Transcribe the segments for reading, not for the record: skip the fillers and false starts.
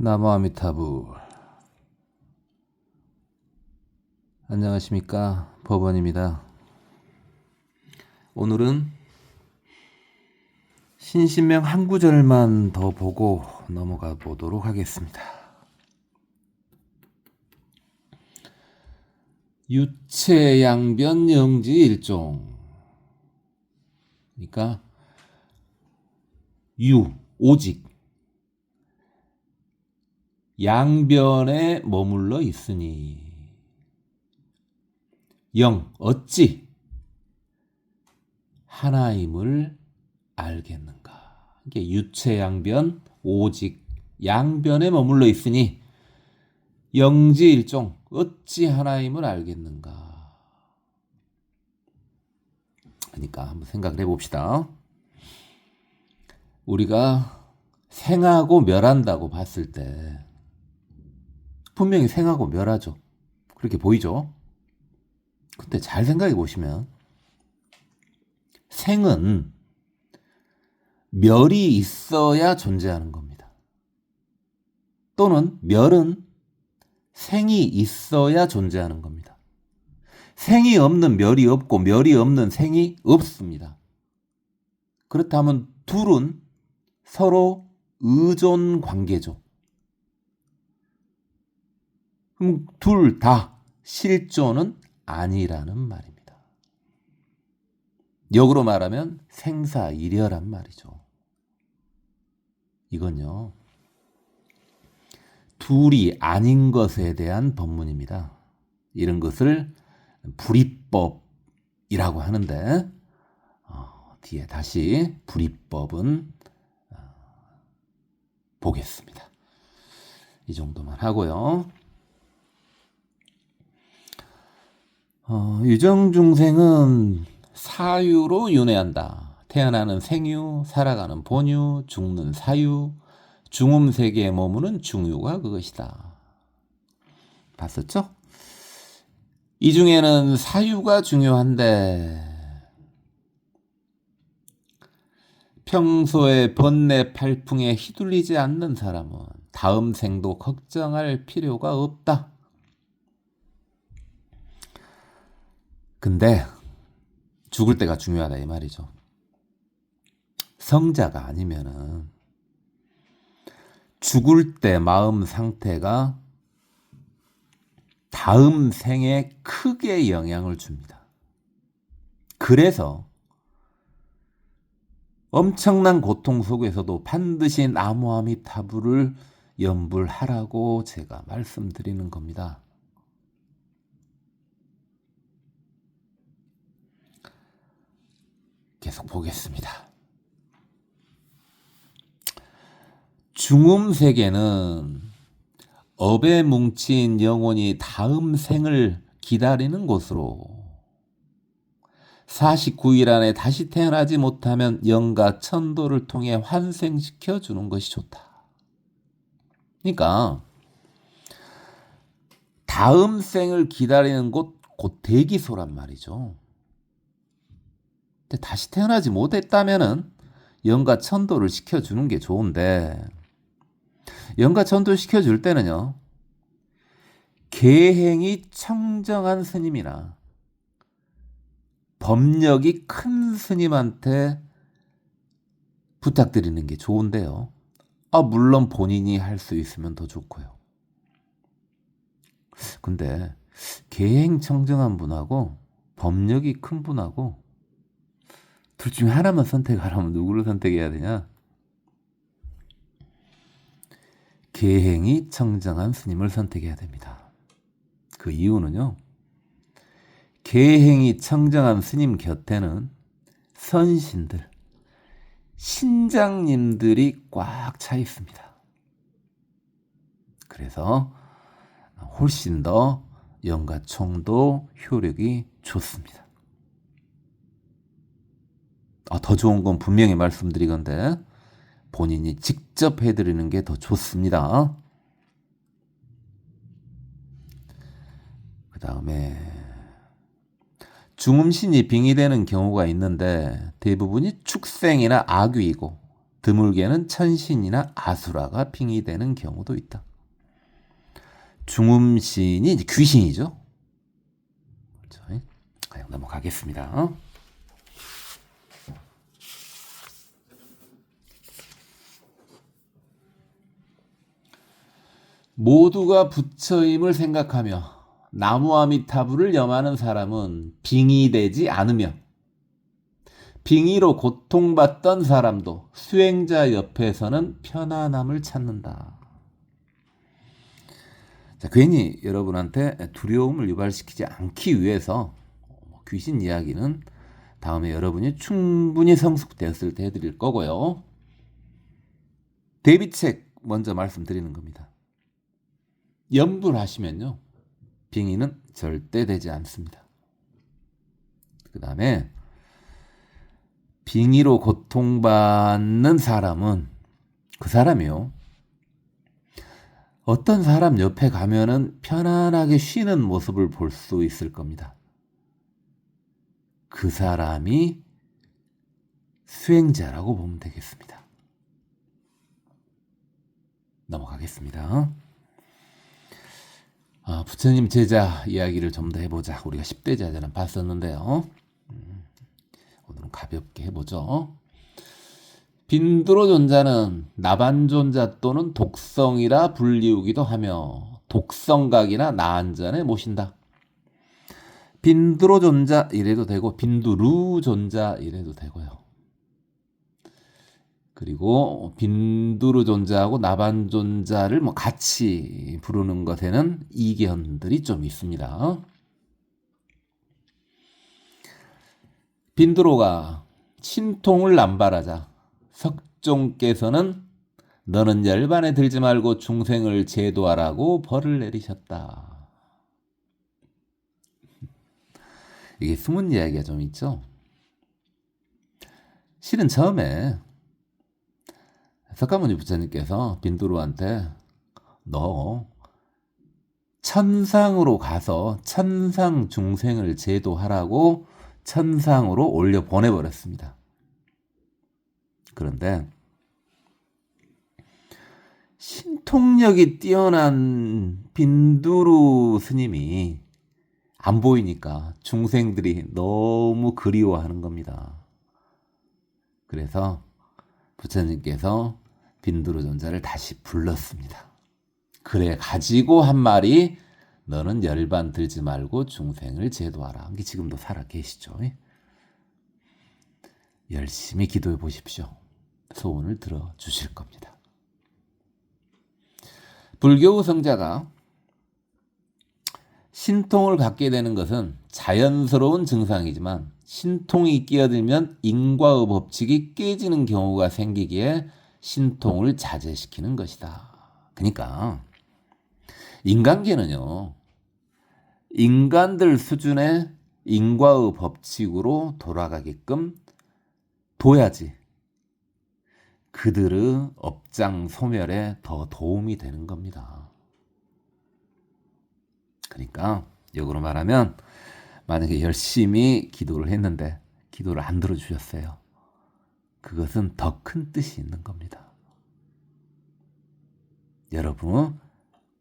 나무아미타불. 안녕하십니까, 법원입니다. 오늘은 신신명 한 구절만 더 보고 넘어가 보도록 하겠습니다. 유체양변 영지일종. 그러니까 오직 양변에 머물러 있으니 어찌 하나임을 알겠는가. 이게 유체양변 오직 양변에 머물러 있으니 영지일종 어찌 하나임을 알겠는가. 그러니까 한번 생각을 해봅시다. 우리가 생하고 멸한다고 봤을 때 분명히 생하고 멸하죠. 그렇게 보이죠. 근데 잘 생각해 보시면 생은 멸이 있어야 존재하는 겁니다. 또는 멸은 생이 있어야 존재하는 겁니다. 생이 없는 멸이 없고 멸이 없는 생이 없습니다. 그렇다면 둘은 서로 의존 관계죠. 그럼 둘 다 실존은 아니라는 말입니다. 역으로 말하면 생사일혈한 말이죠. 이건요, 둘이 아닌 것에 대한 법문입니다. 이런 것을 불이법이라고 하는데 뒤에 다시 불이법은 보겠습니다. 이 정도만 하고요. 유정중생은 사유로 윤회한다. 태어나는 생유, 살아가는 본유, 죽는 사유, 중음세계에 머무는 중유가 그것이다. 봤었죠? 이 중에는 사유가 중요한데 평소에 번뇌 팔풍에 휘둘리지 않는 사람은 다음 생도 걱정할 필요가 없다. 근데 죽을 때가 중요하다 이 말이죠. 성자가 아니면은 죽을 때 마음 상태가 다음 생에 크게 영향을 줍니다. 그래서 엄청난 고통 속에서도 반드시 나무아미타불을 염불하라고 제가 말씀드리는 겁니다. 계속 보겠습니다. 중음세계는 업에 뭉친 영혼이 다음 생을 기다리는 곳으로 49일 안에 다시 태어나지 못하면 영가 천도를 통해 환생시켜 주는 것이 좋다. 그러니까 다음 생을 기다리는 곳, 곧 대기소란 말이죠. 근데 다시 태어나지 못했다면은 영가 천도를 시켜주는 게 좋은데 영가 천도 시켜줄 때는요, 계행이 청정한 스님이나 법력이 큰 스님한테 부탁드리는 게 좋은데요. 물론 본인이 할 수 있으면 더 좋고요. 근데 계행 청정한 분하고 법력이 큰 분하고 둘 중에 하나만 선택하라면 누구를 선택해야 되냐? 계행이 청정한 스님을 선택해야 됩니다. 그 이유는요, 계행이 청정한 스님 곁에는 선신들, 신장님들이 꽉 차 있습니다. 그래서 훨씬 더 영가총도 효력이 좋습니다. 더 좋은 건 분명히 말씀드리건데 본인이 직접 해드리는 게 더 좋습니다. 그 다음에 중음신이 빙의되는 경우가 있는데 대부분이 축생이나 악귀이고 드물게는 천신이나 아수라가 빙의되는 경우도 있다. 중음신이 이제 귀신이죠. 그렇죠? 넘어가겠습니다. 모두가 부처임을 생각하며 나무아미타불을 염하는 사람은 빙의되지 않으며 빙의로 고통받던 사람도 수행자 옆에서는 편안함을 찾는다. 자, 괜히 여러분한테 두려움을 유발시키지 않기 위해서 귀신 이야기는 다음에 여러분이 충분히 성숙되었을 때 해드릴 거고요. 대비책 먼저 말씀드리는 겁니다. 염불하시면요, 빙의는 절대 되지 않습니다. 그 다음에 빙의로 고통받는 사람은 그 사람이요, 어떤 사람 옆에 가면은 편안하게 쉬는 모습을 볼 수 있을 겁니다. 그 사람이 수행자라고 보면 되겠습니다. 넘어가겠습니다. 부처님 제자 이야기를 좀 더 해보자. 우리가 10대 제자는 봤었는데요. 오늘은 가볍게 해보죠. 빈두로존자는 나반존자 또는 독성이라 불리우기도 하며 독성각이나 나한잔에 모신다. 빈두로존자 이래도 되고 빈두루존자 이래도 되고요. 그리고 빈두루존자하고 나반존자를 같이 부르는 것에는 이견들이 좀 있습니다. 빈두로가 신통을 남발하자 석종께서는 너는 열반에 들지 말고 중생을 제도하라고 벌을 내리셨다. 이게 숨은 이야기가 좀 있죠. 실은 처음에 석가모니 부처님께서 빈두로한테 너 천상으로 가서 천상 중생을 제도하라고 천상으로 올려 보내버렸습니다. 그런데 신통력이 뛰어난 빈두루 스님이 안 보이니까 중생들이 너무 그리워하는 겁니다. 그래서 부처님께서 빈두루존자를 다시 불렀습니다. 그래 가지고 한 말이 너는 열반 들지 말고 중생을 제도하라. 이게 지금도 살아 계시죠. 열심히 기도해 보십시오. 소원을 들어주실 겁니다. 불교 성자가 신통을 갖게 되는 것은 자연스러운 증상이지만 신통이 끼어들면 인과의 법칙이 깨지는 경우가 생기기에 신통을 자제시키는 것이다. 그러니까 인간계는요, 인간들 수준의 인과의 법칙으로 돌아가게끔 둬야지 그들의 업장 소멸에 더 도움이 되는 겁니다. 그러니까 역으로 말하면 만약에 열심히 기도를 했는데 기도를 안 들어주셨어요. 그것은 더 큰 뜻이 있는 겁니다. 여러분,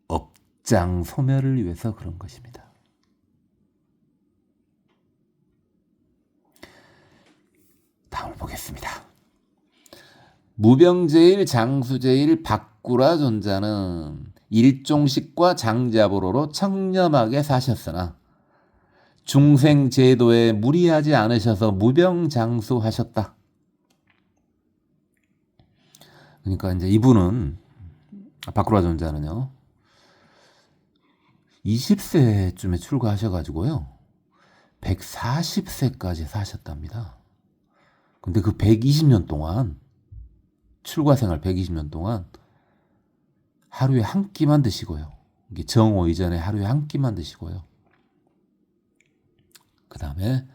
업장 소멸을 위해서 그런 것입니다. 다음을 보겠습니다. 무병제일 장수제일 박구라 존자는 일종식과 장자보로로 청렴하게 사셨으나 중생 제도에 무리하지 않으셔서 무병장수하셨다. 그러니까 이제 이분은 박구라 존자는요, 20세쯤에 출가하셔가지고요 140세까지 사셨답니다. 근데 그 120년 동안 출가 생활 120년 동안 하루에 한 끼만 드시고요. 이게 정오 이전에 하루에 한 끼만 드시고요. 그 다음에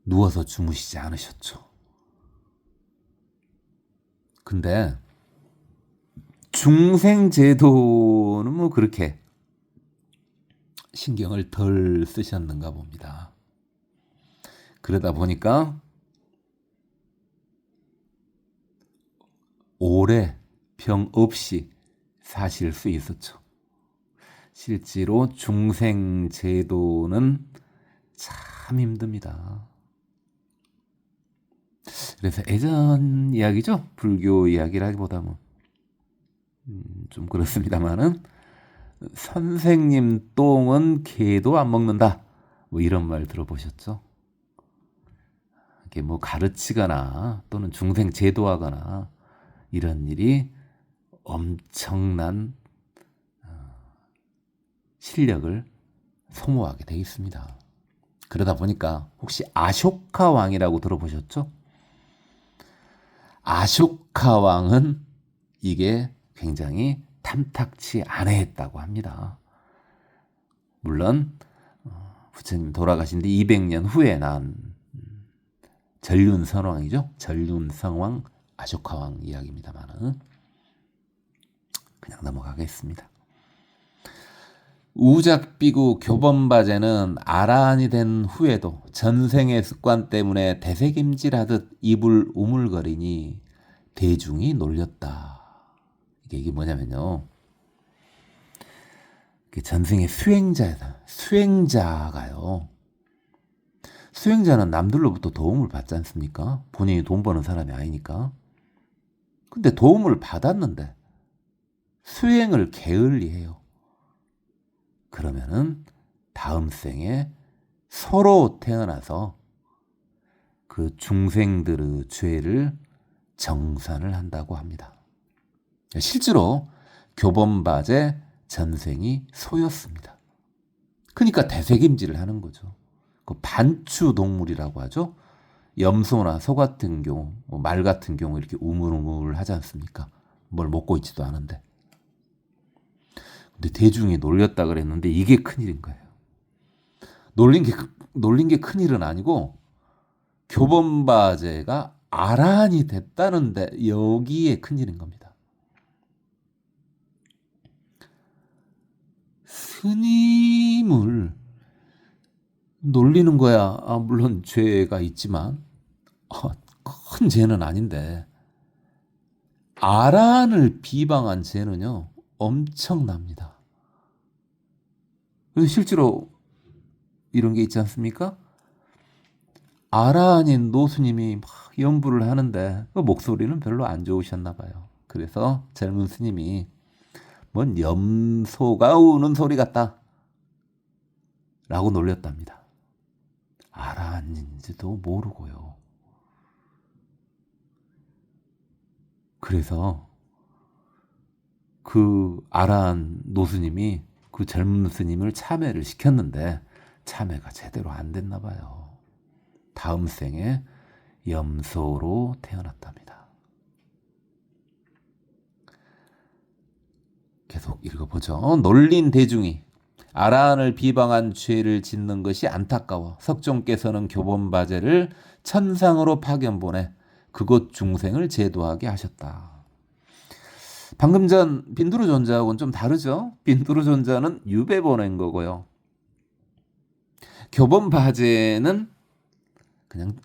누워서 주무시지 않으셨죠. 근데 중생제도는 뭐 그렇게 신경을 덜 쓰셨는가 봅니다. 그러다 보니까 오래 병 없이 사실 수 있었죠. 실제로 중생제도는 참 힘듭니다. 그래서 예전 이야기죠. 불교 이야기라기보다는 좀 그렇습니다만은 선생님 똥은 개도 안 먹는다. 뭐 이런 말 들어보셨죠? 이게 뭐 가르치거나 또는 중생 제도하거나 이런 일이 엄청난 실력을 소모하게 돼 있습니다. 그러다 보니까 혹시 아쇼카 왕이라고 들어보셨죠? 아쇼카 왕은 이게 굉장히 탐탁치 않아했다고 합니다. 물론 부처님 돌아가신 뒤 200년 후에 난 전륜성왕이죠. 전륜성왕 아쇼카왕 이야기입니다만은 그냥 넘어가겠습니다. 우작비구 교범바제는 아라한이 된 후에도 전생의 습관 때문에 되새김질하듯 입을 우물거리니 대중이 놀렸다. 이게 뭐냐면요. 전생의 수행자가요. 수행자는 남들로부터 도움을 받지 않습니까? 본인이 돈 버는 사람이 아니니까. 근데 도움을 받았는데 수행을 게을리해요. 그러면은 다음 생에 서로 태어나서 그 중생들의 죄를 정산을 한다고 합니다. 실제로 교범바제 전생이 소였습니다. 그러니까 되새김질을 하는 거죠. 그 반추 동물이라고 하죠. 염소나 소 같은 경우, 말 같은 경우 이렇게 우물우물 하지 않습니까? 뭘 먹고 있지도 않은데. 근데 대중이 놀렸다 그랬는데 이게 큰일인 거예요. 놀린 게 큰일은 아니고 교범바제가 아란이 됐다는데 여기에 큰일인 겁니다. 스님을 놀리는 거야. 물론 죄가 있지만 큰 죄는 아닌데 아란을 비방한 죄는요 엄청납니다. 그래서 실제로 이런 게 있지 않습니까? 아란인 노스님이 막 연부를 하는데 그 목소리는 별로 안 좋으셨나 봐요. 그래서 젊은 스님이 뭔 염소가 우는 소리 같다 라고 놀렸답니다. 아란인지도 모르고요. 그래서 그 아란 노스님이 그 젊은 스님을 참회를 시켰는데 참회가 제대로 안 됐나 봐요. 다음 생에 염소로 태어났답니다. 계속 읽어보죠. 놀린 대중이 아란을 비방한 죄를 짓는 것이 안타까워 석종께서는 교범바제를 천상으로 파견 보내 그곳 중생을 제도하게 하셨다. 방금 전 빈두르 존자하고는 좀 다르죠. 빈두르 존자는 유배 보낸 거고요. 교범바제는 그냥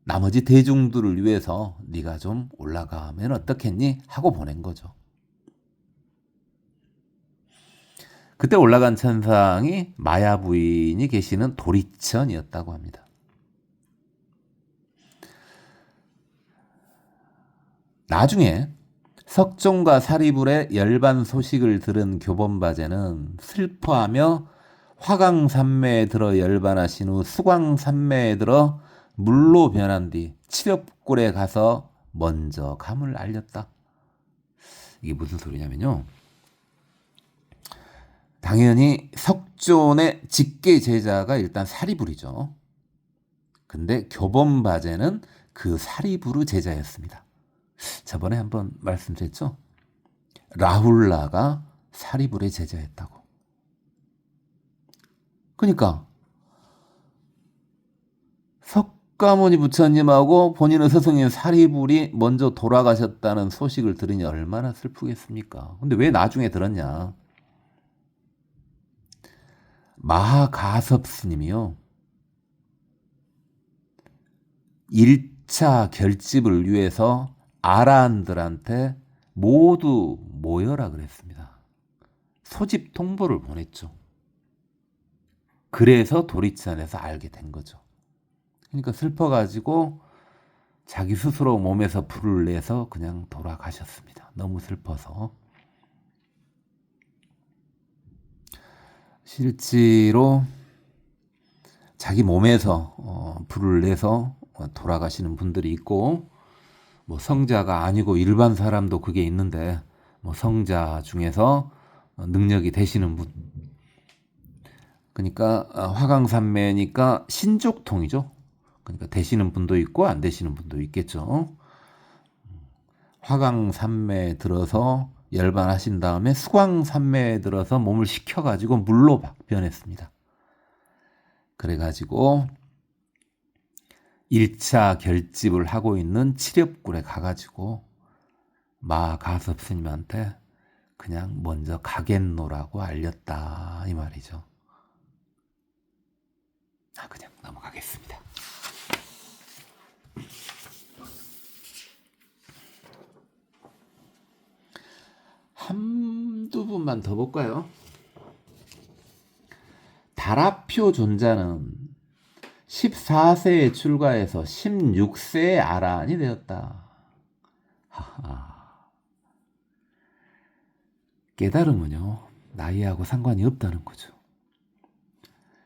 나머지 대중들을 위해서 네가 좀 올라가면 어떻겠니? 하고 보낸 거죠. 그때 올라간 천상이 마야 부인이 계시는 도리천이었다고 합니다. 나중에 석종과 사리불의 열반 소식을 들은 교범바제는 슬퍼하며 화강산매에 들어 열반하신 후 수광산매에 들어 물로 변한 뒤 칠엽골에 가서 먼저 감을 알렸다. 이게 무슨 소리냐면요. 당연히 석존의 직계 제자가 일단 사리불이죠. 근데 교범바제는 그 사리불의 제자였습니다. 저번에 한번 말씀드렸죠. 라훌라가 사리불의 제자였다고. 그러니까 석가모니 부처님하고 본인의 스승인 사리불이 먼저 돌아가셨다는 소식을 들으니 얼마나 슬프겠습니까? 근데 왜 나중에 들었냐? 마하가섭 스님이요. 1차 결집을 위해서 아란들한테 모두 모여라 그랬습니다. 소집 통보를 보냈죠. 그래서 도리찬에서 알게 된 거죠. 그러니까 슬퍼가지고 자기 스스로 몸에서 불을 내서 그냥 돌아가셨습니다. 너무 슬퍼서. 실제로 자기 몸에서 불을 내서 돌아가시는 분들이 있고, 뭐 성자가 아니고 일반 사람도 그게 있는데, 뭐 성자 중에서 능력이 되시는 분, 그러니까 화강산매니까 신족통이죠. 그러니까 되시는 분도 있고 안 되시는 분도 있겠죠. 화강산매에 들어서 열반하신 다음에 수광산매에 들어서 몸을 식혀가지고 물로 변했습니다. 그래가지고 1차 결집을 하고 있는 칠엽굴에 가가지고 마가섭 스님한테 그냥 먼저 가겠노라고 알렸다 이 말이죠. 그냥 넘어가겠습니다. 한두 분만 더 볼까요? 다라표 존자는 14세에 출가해서 16세에 아란이 되었다. 깨달음은요, 나이하고 상관이 없다는 거죠.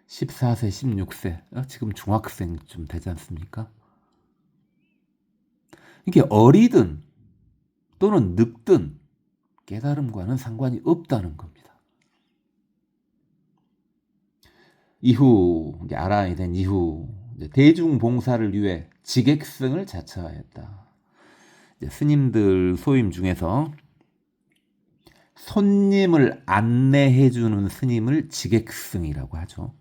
14세, 16세, 지금 중학생쯤 되지 않습니까? 이게 어리든 또는 늙든 깨달음과는 상관이 없다는 겁니다. 이후 아란이 된 이후 대중봉사를 위해 직액승을 자처하였다. 스님들 소임 중에서 손님을 안내해주는 스님을 직액승이라고 하죠.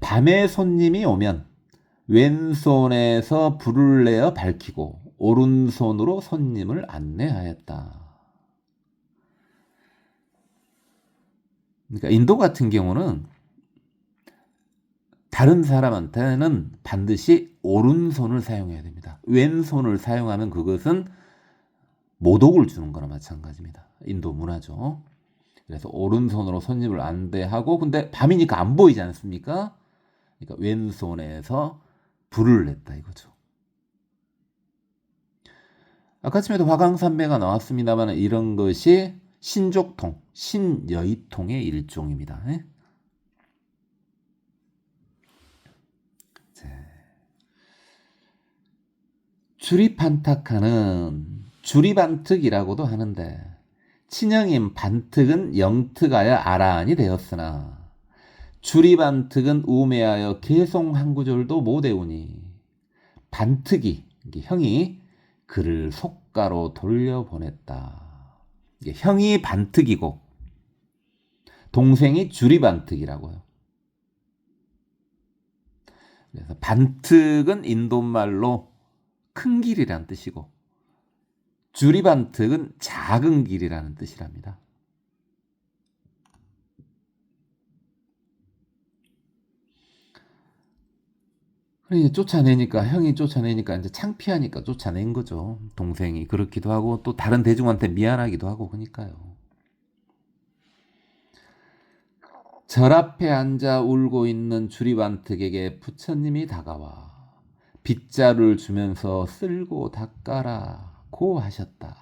밤에 손님이 오면 왼손에서 불을 내어 밝히고 오른손으로 손님을 안내하였다. 그러니까 인도 같은 경우는 다른 사람한테는 반드시 오른손을 사용해야 됩니다. 왼손을 사용하면 그것은 모독을 주는 거나 마찬가지입니다. 인도 문화죠. 그래서 오른손으로 손님을 안대하고, 근데 밤이니까 안 보이지 않습니까? 그러니까 왼손에서 불을 냈다 이거죠. 아까쯤에도 화강산매가 나왔습니다만 이런 것이 신족통, 신여의통의 일종입니다. 주리반탁하는 주리반특이라고도 하는데, 친형인 반특은 영특하여 아라한이 되었으나 주리반특은 우매하여 개송 한 구절도 못 외우니 반특이, 형이 그를 속가로 돌려보냈다. 형이 반특이고 동생이 주리반특이라고요. 그래서 반특은 인도말로 큰 길이라는 뜻이고 주리반특은 작은 길이라는 뜻이랍니다. 그러니까 쫓아내니까, 형이 쫓아내니까 이제 창피하니까 쫓아낸 거죠. 동생이 그렇기도 하고 또 다른 대중한테 미안하기도 하고 그러니까요. 절 앞에 앉아 울고 있는 주리반특에게 부처님이 다가와 빗자루를 주면서 쓸고 닦아라고 하셨다.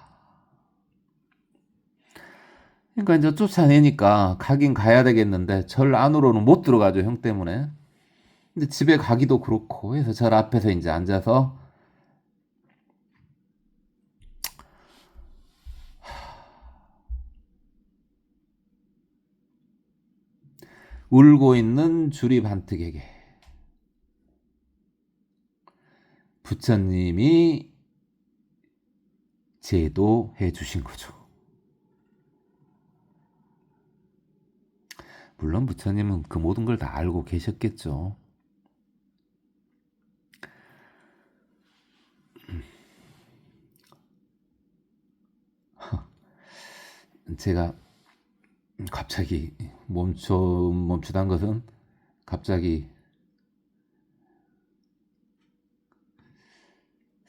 그러니까 이제 쫓아내니까 가긴 가야 되겠는데 절 안으로는 못 들어가죠, 형 때문에. 근데 집에 가기도 그렇고 해서 절 앞에서 이제 앉아서 울고 있는 주리반특에게 부처님이 제도해 주신 거죠. 물론 부처님은 그 모든 걸 다 알고 계셨겠죠. 제가 갑자기 멈추단 것은 갑자기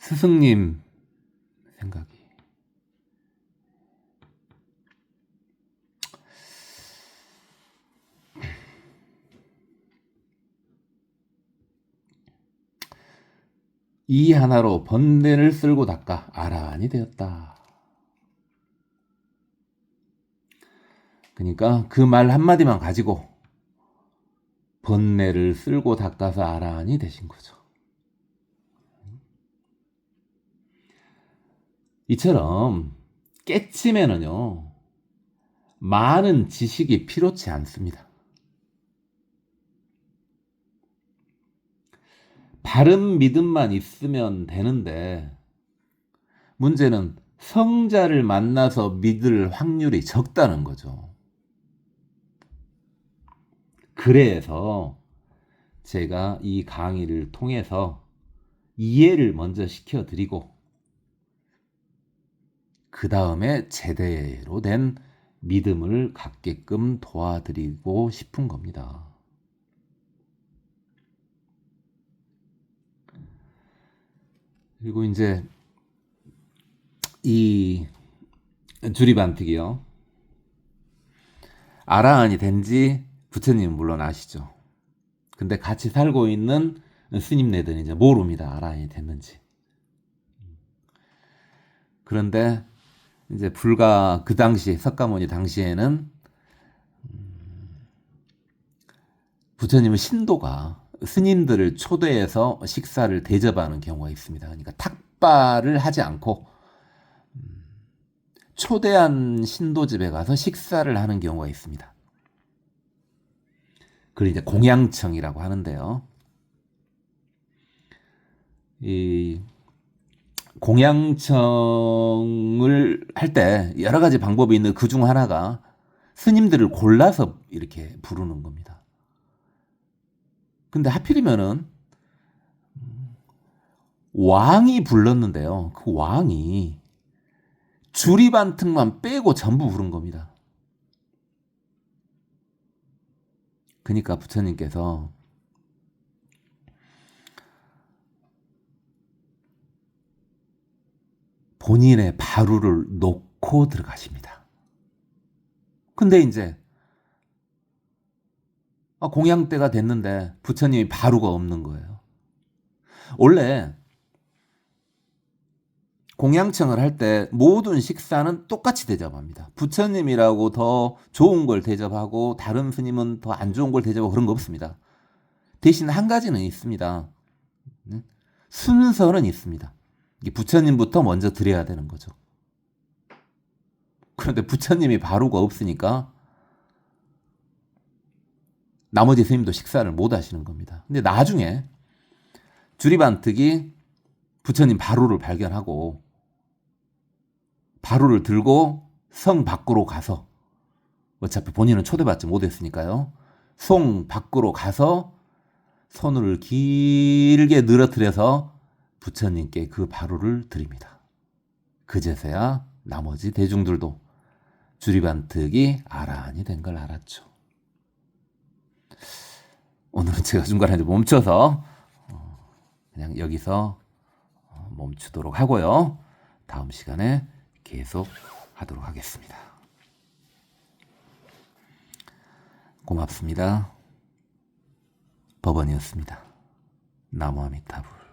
스승님 생각이. 이 하나로 번뇌를 쓸고 닦아 아라한이 되었다. 그러니까 그 말 한마디만 가지고 번뇌를 쓸고 닦아서 아라한이 되신 거죠. 이처럼 깨치면은요, 많은 지식이 필요치 않습니다. 바른 믿음만 있으면 되는데, 문제는 성자를 만나서 믿을 확률이 적다는 거죠. 그래서 제가 이 강의를 통해서 이해를 먼저 시켜드리고, 그 다음에 제대로 된 믿음을 갖게끔 도와드리고 싶은 겁니다. 그리고 이제 이 주리반특이요, 아라한이 된지 부처님은 물론 아시죠. 근데 같이 살고 있는 스님네들은 이제 모릅니다. 아라한이 됐는지. 그런데 이제 불과 그 당시, 석가모니 당시에는 부처님은 신도가 스님들을 초대해서 식사를 대접하는 경우가 있습니다. 그러니까 탁발을 하지 않고 초대한 신도 집에 가서 식사를 하는 경우가 있습니다. 그걸 이제 공양청이라고 하는데요. 이 공양청을 할 때 여러 가지 방법이 있는데 그 중 하나가 스님들을 골라서 이렇게 부르는 겁니다. 근데 하필이면은 왕이 불렀는데요. 그 왕이 주리반특만 빼고 전부 부른 겁니다. 그러니까 부처님께서 본인의 바루를 놓고 들어가십니다. 근데 이제 공양 때가 됐는데 부처님이 바루가 없는 거예요. 원래 공양청을 할 때 모든 식사는 똑같이 대접합니다. 부처님이라고 더 좋은 걸 대접하고 다른 스님은 더 안 좋은 걸 대접하고 그런 거 없습니다. 대신 한 가지는 있습니다. 순서는 있습니다. 부처님부터 먼저 드려야 되는 거죠. 그런데 부처님이 바루가 없으니까 나머지 스님도 식사를 못 하시는 겁니다. 근데 나중에 주리반특이 부처님 바루를 발견하고 바루를 들고 성 밖으로 가서, 어차피 본인은 초대받지 못했으니까요, 성 밖으로 가서 손을 길게 늘어뜨려서 부처님께 그 바루를 드립니다. 그제서야 나머지 대중들도 주리반특이 아라한이 된 걸 알았죠. 오늘은 제가 중간에 멈춰서 그냥 여기서 멈추도록 하고요. 다음 시간에 계속 하도록 하겠습니다. 고맙습니다. 법원이었습니다. 나무 아미타불.